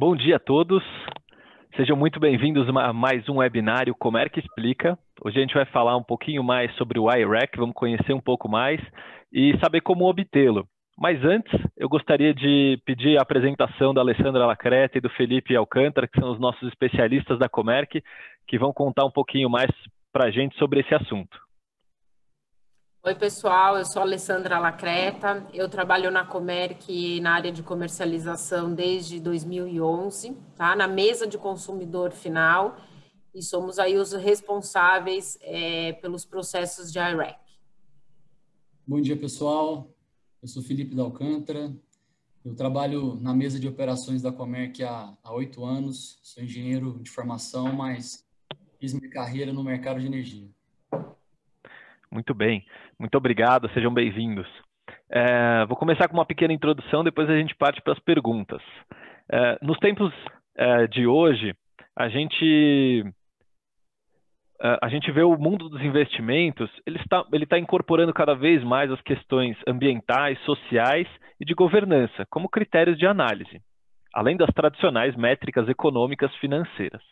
Bom dia a todos, sejam muito bem-vindos a mais um webinário Comerc Explica. Hoje a gente vai falar um pouquinho mais sobre o iRec, vamos conhecer um pouco mais e saber como obtê-lo. Mas antes, eu gostaria de pedir a apresentação da Alessandra Lacreta e do Felipe Alcântara, que são os nossos especialistas da Comerc, que vão contar um pouquinho mais para a gente sobre esse assunto. Oi, pessoal, eu sou a Alessandra Lacreta, eu trabalho na Comerc na área de comercialização desde 2011, tá? Na mesa de consumidor final, e somos aí os responsáveis pelos processos de IREC. Bom dia, pessoal. Eu sou Felipe da Alcântara. Eu trabalho na mesa de operações da Comerc há 8 anos. Sou engenheiro de formação, mas fiz minha carreira no mercado de energia. Muito bem, muito obrigado, sejam bem-vindos. Vou começar com uma pequena introdução, depois a gente parte para as perguntas. Nos tempos de hoje, a gente vê o mundo dos investimentos, ele está incorporando cada vez mais as questões ambientais, sociais e de governança como critérios de análise, além das tradicionais métricas econômicas financeiras.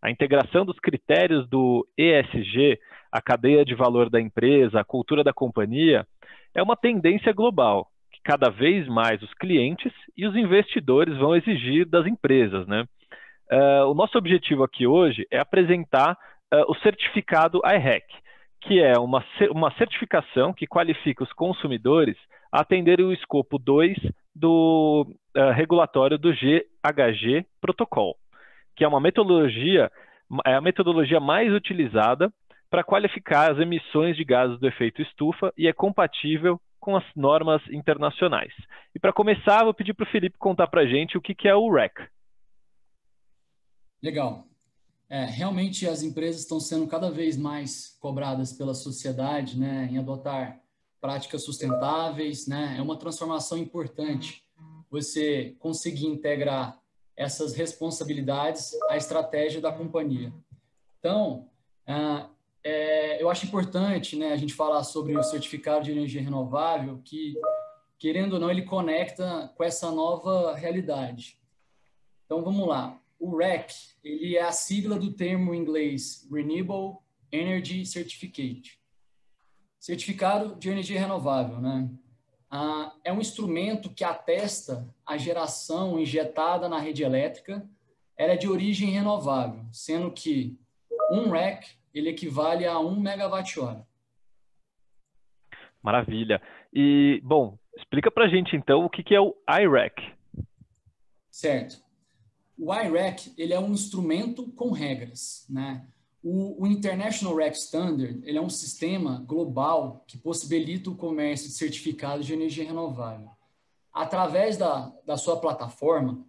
A integração dos critérios do ESG, a cadeia de valor da empresa, a cultura da companhia, é uma tendência global, que cada vez mais os clientes e os investidores vão exigir das empresas, né? O nosso objetivo aqui hoje é apresentar o certificado iRec, que é uma certificação que qualifica os consumidores a atenderem o escopo 2 do regulatório do GHG Protocol, que é a metodologia mais utilizada para qualificar as emissões de gases do efeito estufa e é compatível com as normas internacionais. E para começar, vou pedir para o Felipe contar para a gente o que é o REC. Legal. Realmente as empresas estão sendo cada vez mais cobradas pela sociedade, né, em adotar práticas sustentáveis, né? É uma transformação importante você conseguir integrar essas responsabilidades à estratégia da companhia. Então, eu acho importante, né, a gente falar sobre o certificado de energia renovável, que, querendo ou não, ele conecta com essa nova realidade. Então, vamos lá. O REC, ele é a sigla do termo em inglês Renewable Energy Certificate. Certificado de energia renovável, né? É um instrumento que atesta a geração injetada na rede elétrica, ela é de origem renovável, sendo que um REC ele equivale a 1 megawatt-hora. Maravilha. E, bom, explica para a gente então o que é o iRec. Certo. O iRec ele é um instrumento com regras, né? O International REC Standard ele é um sistema global que possibilita o comércio de certificados de energia renovável. Através da sua plataforma,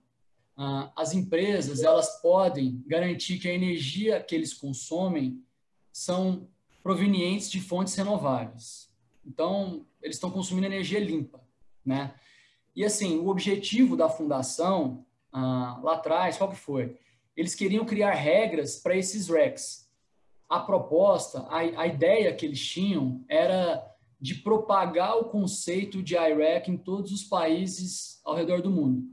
as empresas elas podem garantir que a energia que eles consomem são provenientes de fontes renováveis. Então, eles estão consumindo energia limpa, né? E assim, o objetivo da fundação lá atrás, qual que foi? Eles queriam criar regras para esses RECs. A proposta, a ideia que eles tinham era de propagar o conceito de iRec em todos os países ao redor do mundo.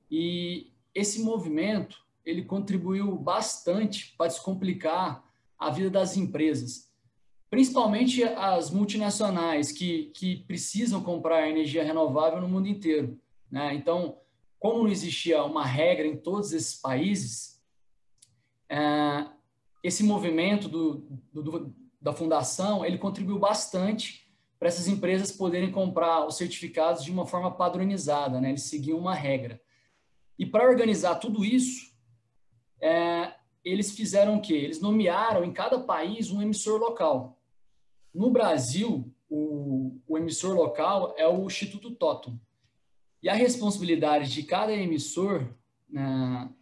E esse movimento, ele contribuiu bastante para descomplicar a vida das empresas, principalmente as multinacionais que precisam comprar energia renovável no mundo inteiro, né? Então, como não existia uma regra em todos esses países, esse movimento da fundação, ele contribuiu bastante para essas empresas poderem comprar os certificados de uma forma padronizada, né? Eles seguiam uma regra. E para organizar tudo isso, eles fizeram o quê? Eles nomearam em cada país um emissor local. No Brasil, o emissor local é o Instituto Totum. E a responsabilidade de cada emissor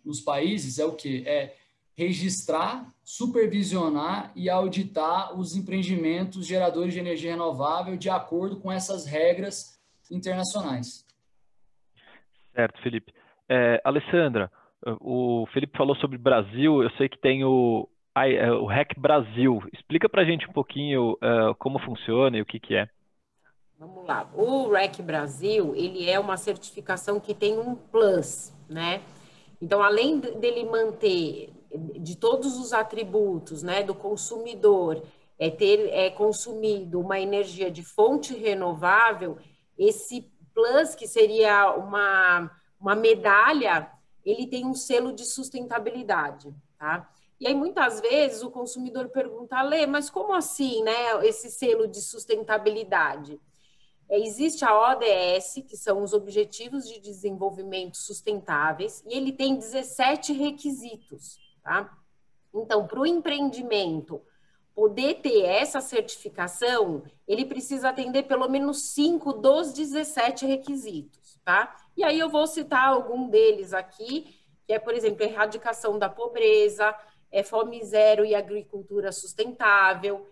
nos países é o quê? É registrar, supervisionar e auditar os empreendimentos geradores de energia renovável de acordo com essas regras internacionais. Certo, Felipe. Alessandra, o Felipe falou sobre Brasil, eu sei que tem o REC Brasil. Explica para a gente um pouquinho como funciona e o que é. Vamos lá. O REC Brasil, ele é uma certificação que tem um plus, né? Então, além dele manter de todos os atributos, né, do consumidor, ter consumido uma energia de fonte renovável, esse plus, que seria uma medalha, ele tem um selo de sustentabilidade, tá? E aí, muitas vezes, o consumidor pergunta, Lê, mas como assim, né, esse selo de sustentabilidade? Existe a ODS, que são os Objetivos de Desenvolvimento Sustentáveis, e ele tem 17 requisitos, tá? Então, para o empreendimento poder ter essa certificação, ele precisa atender pelo menos 5 dos 17 requisitos, tá? E aí eu vou citar algum deles aqui, que é, por exemplo, erradicação da pobreza, fome zero e agricultura sustentável,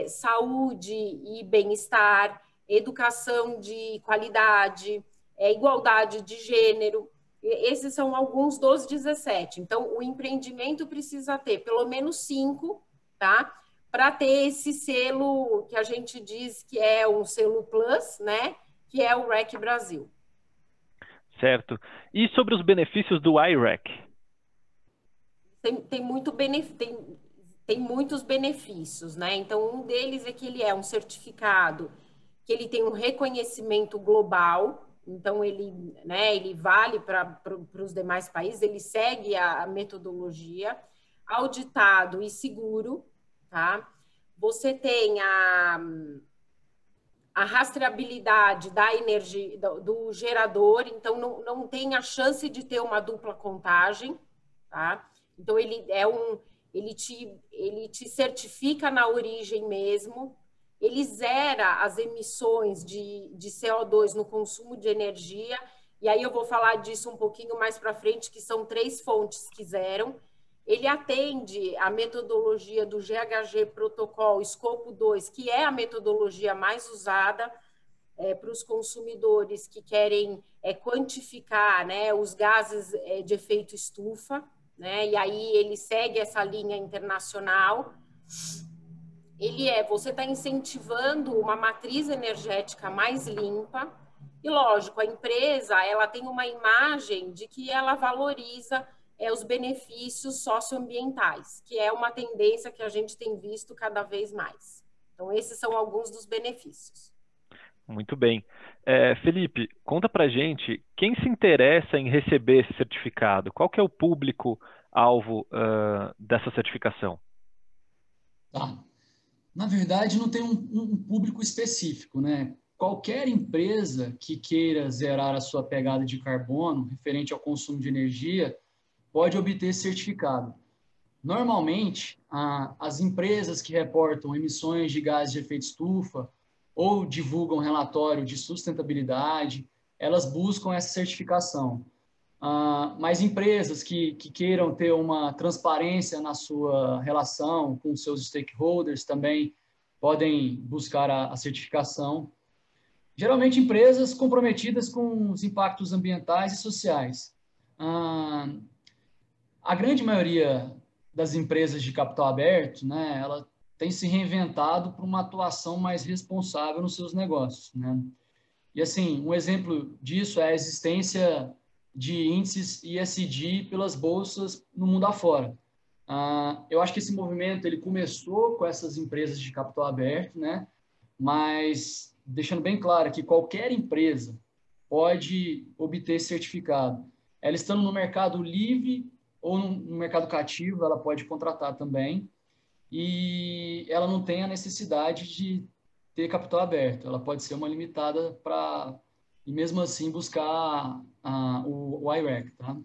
saúde e bem-estar, educação de qualidade, igualdade de gênero. Esses são alguns dos 17. Então, o empreendimento precisa ter pelo menos 5, tá? Para ter esse selo que a gente diz que é um selo Plus, né? Que é o REC Brasil. Certo. E sobre os benefícios do iREC? Tem muitos benefícios, né? Então, um deles é que ele é um certificado, que ele tem um reconhecimento global, então ele, né, ele vale para os demais países, ele segue a metodologia, auditado e seguro, tá? Você tem a rastreabilidade da energia do gerador, então não tem a chance de ter uma dupla contagem, tá? Então ele te certifica na origem mesmo, ele zera as emissões de CO2 no consumo de energia, e aí eu vou falar disso um pouquinho mais para frente, que são 3 fontes que zeram. Ele atende a metodologia do GHG Protocol Escopo 2, que é a metodologia mais usada para os consumidores que querem quantificar, né, os gases de efeito estufa, né, e aí ele segue essa linha internacional. Você está incentivando uma matriz energética mais limpa, e lógico, a empresa ela tem uma imagem de que ela valoriza os benefícios socioambientais, que é uma tendência que a gente tem visto cada vez mais. Então, esses são alguns dos benefícios. Muito bem. Felipe, conta pra gente quem se interessa em receber esse certificado? Qual que é o público-alvo dessa certificação? Tá. Na verdade, não tem um público específico, né? Qualquer empresa que queira zerar a sua pegada de carbono referente ao consumo de energia pode obter esse certificado. Normalmente, as empresas que reportam emissões de gases de efeito estufa ou divulgam relatório de sustentabilidade, elas buscam essa certificação. Mas empresas que queiram ter uma transparência na sua relação com seus stakeholders também podem buscar a certificação. Geralmente, empresas comprometidas com os impactos ambientais e sociais. A grande maioria das empresas de capital aberto, né, ela tem se reinventado para uma atuação mais responsável nos seus negócios, né? E assim, um exemplo disso é a existência de índices ESG pelas bolsas no mundo afora. Eu acho que esse movimento ele começou com essas empresas de capital aberto, né? Mas deixando bem claro que qualquer empresa pode obter esse certificado. Ela estando no mercado livre ou no mercado cativo, ela pode contratar também, e ela não tem a necessidade de ter capital aberto, ela pode ser uma limitada para, e mesmo assim, buscar o iREC, tá?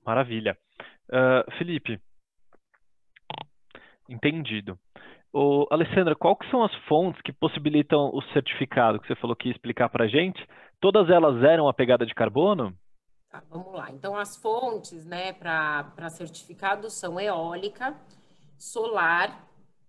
Maravilha. Felipe, entendido. Alessandra, qual que são as fontes que possibilitam o certificado que você falou que ia explicar para a gente? Todas elas zeram a pegada de carbono? Tá, vamos lá. Então, as fontes, né, para certificado são eólica, solar,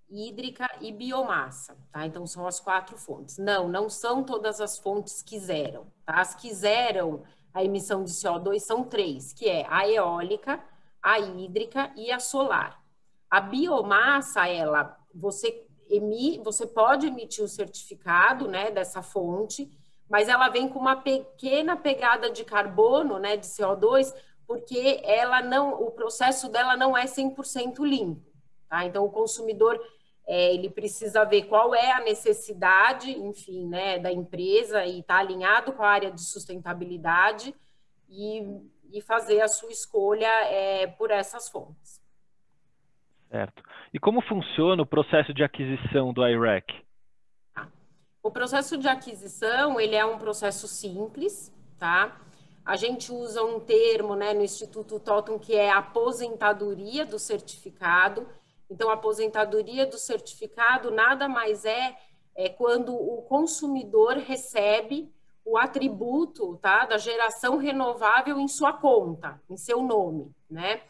hídrica e biomassa, tá? Então, são as 4 fontes. Não são todas as fontes que zeram, tá? As que zeram a emissão de CO2 são 3, que é a eólica, a hídrica e a solar. A biomassa, você pode emitir o certificado, né, dessa fonte, mas ela vem com uma pequena pegada de carbono, né, de CO2, porque ela não, o processo dela não é 100% limpo, tá? Então, o consumidor, ele precisa ver qual é a necessidade, enfim, né, da empresa e estar alinhado com a área de sustentabilidade e fazer a sua escolha por essas fontes. Certo. E como funciona o processo de aquisição do I-REC? O processo de aquisição, ele é um processo simples, tá? A gente usa um termo, né, no Instituto Totum, que é a aposentadoria do certificado. Então, a aposentadoria do certificado nada mais é quando o consumidor recebe o atributo, tá, da geração renovável em sua conta, em seu nome, né?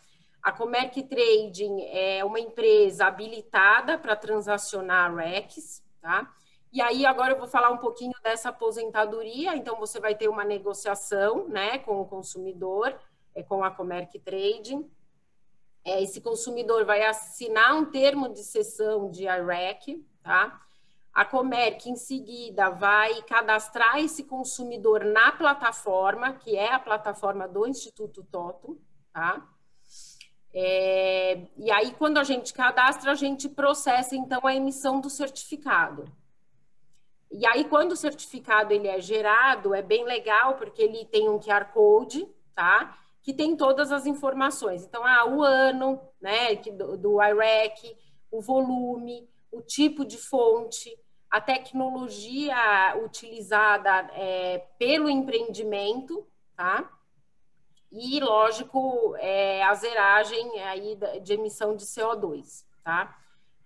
A Comerc Trading é uma empresa habilitada para transacionar RECs, tá? E aí, agora eu vou falar um pouquinho dessa aposentadoria. Então, você vai ter uma negociação, né, com o consumidor, com a Comerc Trading. Esse consumidor vai assinar um termo de cessão de I-REC, tá? A Comerc, em seguida, vai cadastrar esse consumidor na plataforma, que é a plataforma do Instituto Totum, tá? E aí, quando a gente cadastra, a gente processa, então, a emissão do certificado. E aí, quando o certificado ele é gerado, é bem legal, porque ele tem um QR Code, tá? Que tem todas as informações. Então, o ano, né, do I-REC, o volume, o tipo de fonte, a tecnologia utilizada pelo empreendimento, tá? E, lógico, a zeragem aí de emissão de CO2, tá?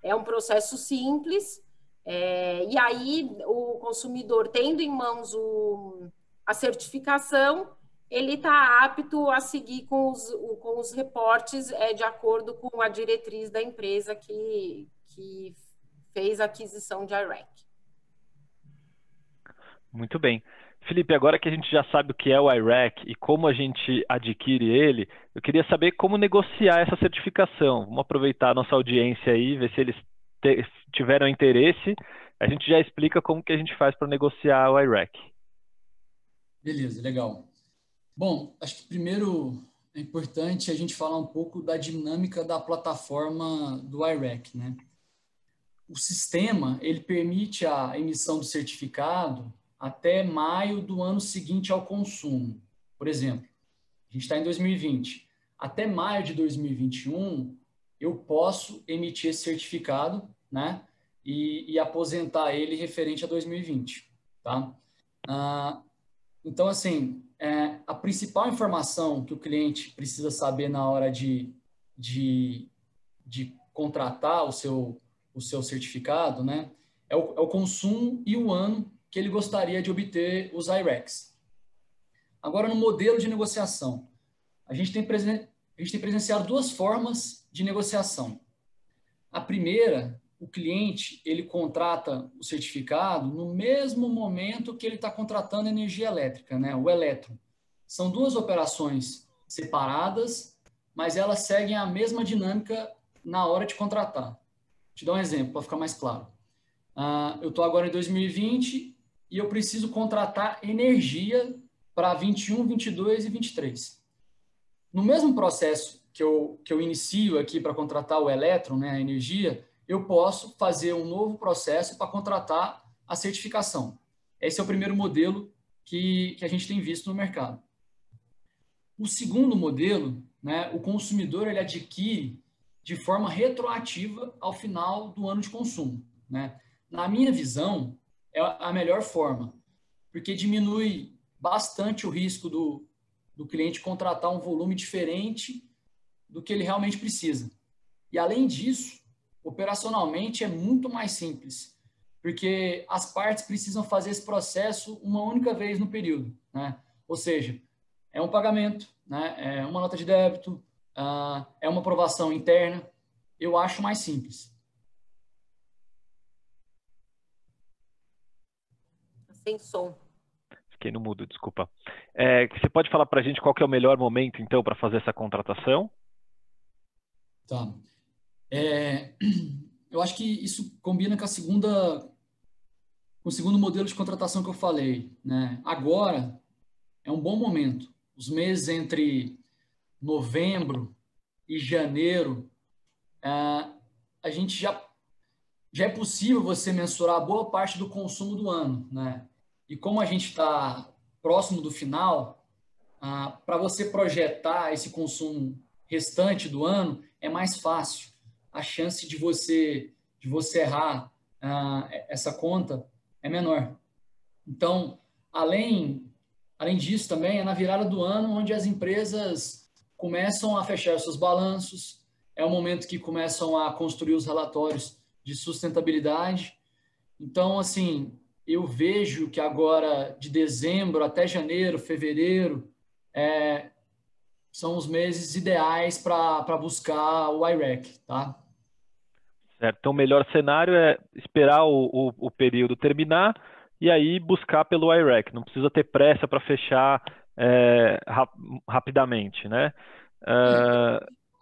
É um processo simples. E aí, o consumidor, tendo em mãos a certificação, ele está apto a seguir com os reportes de acordo com a diretriz da empresa que fez a aquisição de I-REC. Muito bem. Felipe, agora que a gente já sabe o que é o I-REC e como a gente adquire ele, eu queria saber como negociar essa certificação. Vamos aproveitar a nossa audiência aí, ver se eles tiveram interesse. A gente já explica como que a gente faz para negociar o I-REC. Beleza, legal. Bom, acho que primeiro é importante a gente falar um pouco da dinâmica da plataforma do I-REC, né? O sistema, ele permite a emissão do certificado até maio do ano seguinte ao consumo. Por exemplo, a gente está em 2020. Até maio de 2021, eu posso emitir esse certificado, né? E aposentar ele referente a 2020, tá? Então, assim, a principal informação que o cliente precisa saber na hora de contratar o seu certificado, né, é o consumo e o ano que ele gostaria de obter os I-RECs. Agora, no modelo de negociação, a gente tem presenciado duas formas de negociação. A primeira, o cliente, ele contrata o certificado no mesmo momento que ele está contratando energia elétrica, né? O elétron. São duas operações separadas, mas elas seguem a mesma dinâmica na hora de contratar. Vou te dar um exemplo, para ficar mais claro. Eu estou agora em 2020 e eu preciso contratar energia para 21, 22 e 23. No mesmo processo que eu inicio aqui para contratar o elétron, né, a energia, eu posso fazer um novo processo para contratar a certificação. Esse é o primeiro modelo que a gente tem visto no mercado. O segundo modelo, né, o consumidor ele adquire de forma retroativa ao final do ano de consumo, né? Na minha visão, é a melhor forma, porque diminui bastante o risco do cliente contratar um volume diferente do que ele realmente precisa. E, além disso, operacionalmente é muito mais simples, porque as partes precisam fazer esse processo uma única vez no período, né? Ou seja, é um pagamento, né? É uma nota de débito, é uma aprovação interna. Eu acho mais simples. Sem som. Fiquei no mudo, desculpa. Você pode falar para a gente qual que é o melhor momento, então, para fazer essa contratação? Tá. Eu acho que isso combina com a segunda com o segundo modelo de contratação que eu falei, né? Agora é um bom momento. Os meses entre novembro e janeiro, a gente já é possível você mensurar boa parte do consumo do ano, né? E como a gente está próximo do final, para você projetar esse consumo restante do ano, é mais fácil. A chance de você errar essa conta é menor. Então, além disso também, é na virada do ano onde as empresas começam a fechar seus balanços, é o momento que começam a construir os relatórios de sustentabilidade. Então, assim, eu vejo que agora, de dezembro até janeiro, fevereiro, são os meses ideais para buscar o IREC, tá? Certo. Então, o melhor cenário é esperar o período terminar e aí buscar pelo IREC. Não precisa ter pressa para fechar rapidamente, né?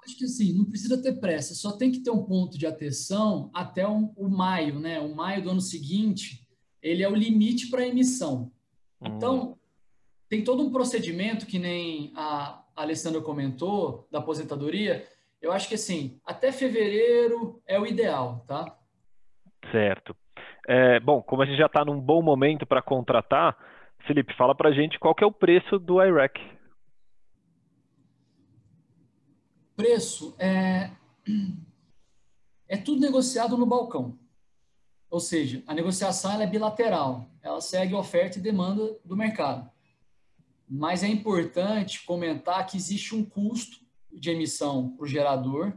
Acho que assim, não precisa ter pressa, só tem que ter um ponto de atenção até o maio, né? O maio do ano seguinte, ele é o limite para emissão. Então, tem todo um procedimento que nem a Alessandra comentou, da aposentadoria. Eu acho que assim, até fevereiro é o ideal, tá? Certo. Bom, como a gente já está num bom momento para contratar, Felipe, fala para a gente qual que é o preço do IREC. Preço é tudo negociado no balcão. Ou seja, a negociação ela é bilateral, ela segue oferta e demanda do mercado. Mas é importante comentar que existe um custo de emissão para o gerador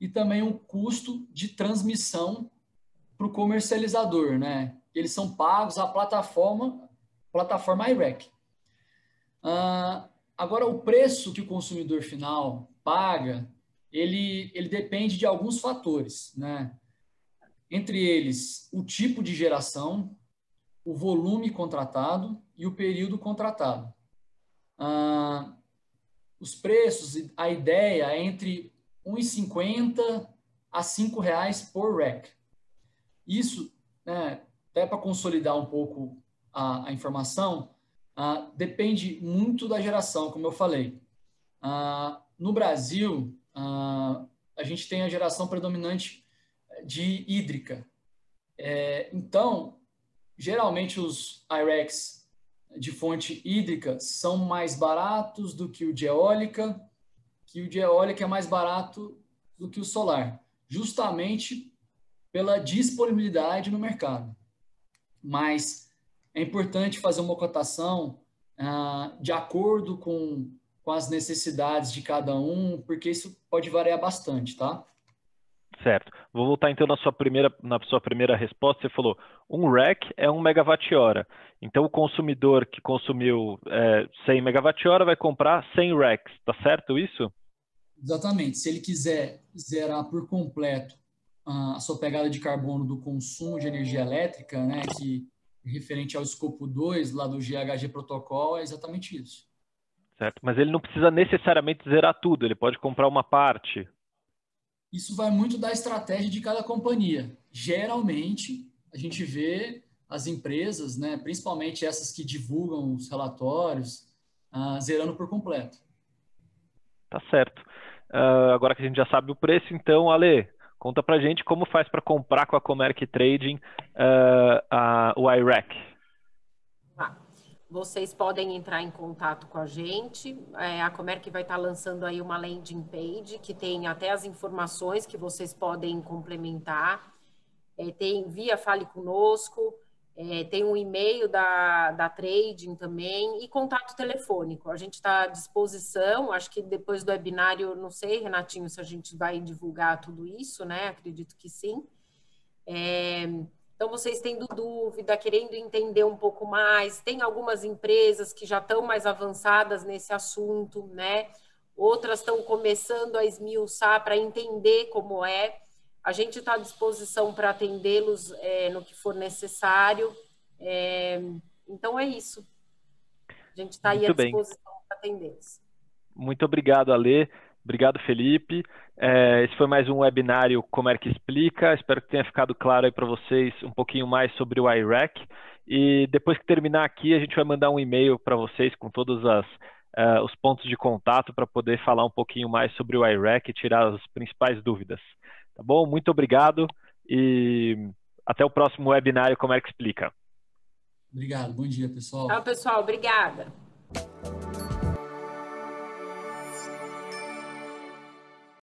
e também um custo de transmissão para o comercializador, né? Eles são pagos à plataforma IREC. Agora, o preço que o consumidor final paga, ele depende de alguns fatores, né? Entre eles, o tipo de geração, o volume contratado e o período contratado. Os preços, a ideia é entre R$ 1,50 a R$ 5,00 por REC. Isso, né, até para consolidar um pouco a informação, depende muito da geração, como eu falei. No Brasil, a gente tem a geração predominante de hídrica. Então, geralmente os IRECs de fonte hídrica são mais baratos do que o de eólica, que o de eólica é mais barato do que o solar, justamente pela disponibilidade no mercado. Mas é importante fazer uma cotação de acordo com as necessidades de cada um, porque isso pode variar bastante, tá? Certo. Vou voltar então na sua primeira resposta. Você falou 1 REC é 1 MWh. Então o consumidor que consumiu 100 MWh vai comprar 100 RECs, tá certo isso? Exatamente. Se ele quiser zerar por completo a sua pegada de carbono do consumo de energia elétrica, né, que referente ao escopo 2 lá do GHG Protocol, é exatamente isso. Certo. Mas ele não precisa necessariamente zerar tudo, ele pode comprar uma parte. Isso vai muito da estratégia de cada companhia. Geralmente, a gente vê as empresas, né, principalmente essas que divulgam os relatórios, zerando por completo. Tá certo. Agora que a gente já sabe o preço, então, Ale, conta pra gente como faz para comprar com a Comerc Trading o IREC. Vocês podem entrar em contato com a gente. A Comerc vai estar lançando aí uma landing page que tem até as informações que vocês podem complementar. Tem via Fale Conosco, tem um e-mail da Trading também e contato telefônico. A gente está à disposição. Acho que depois do webinário, não sei, Renatinho, se a gente vai divulgar tudo isso, né? Acredito que sim. Então, vocês tendo dúvida, querendo entender um pouco mais, tem algumas empresas que já estão mais avançadas nesse assunto, né? Outras estão começando a esmiuçar para entender como é. A gente está à disposição para atendê-los no que for necessário. Então, é isso. A gente está aí à Muito bem. disposição para atendê-los. Muito obrigado, Ale. Obrigado, Felipe. Esse foi mais um webinário Comerc Explica. Espero que tenha ficado claro aí para vocês um pouquinho mais sobre o iRec. E depois que terminar aqui, a gente vai mandar um e-mail para vocês com todos os pontos de contato para poder falar um pouquinho mais sobre o iRec e tirar as principais dúvidas. Tá bom? Muito obrigado e até o próximo webinário Comerc Explica. Obrigado. Bom dia, pessoal. Tchau, pessoal. Obrigada.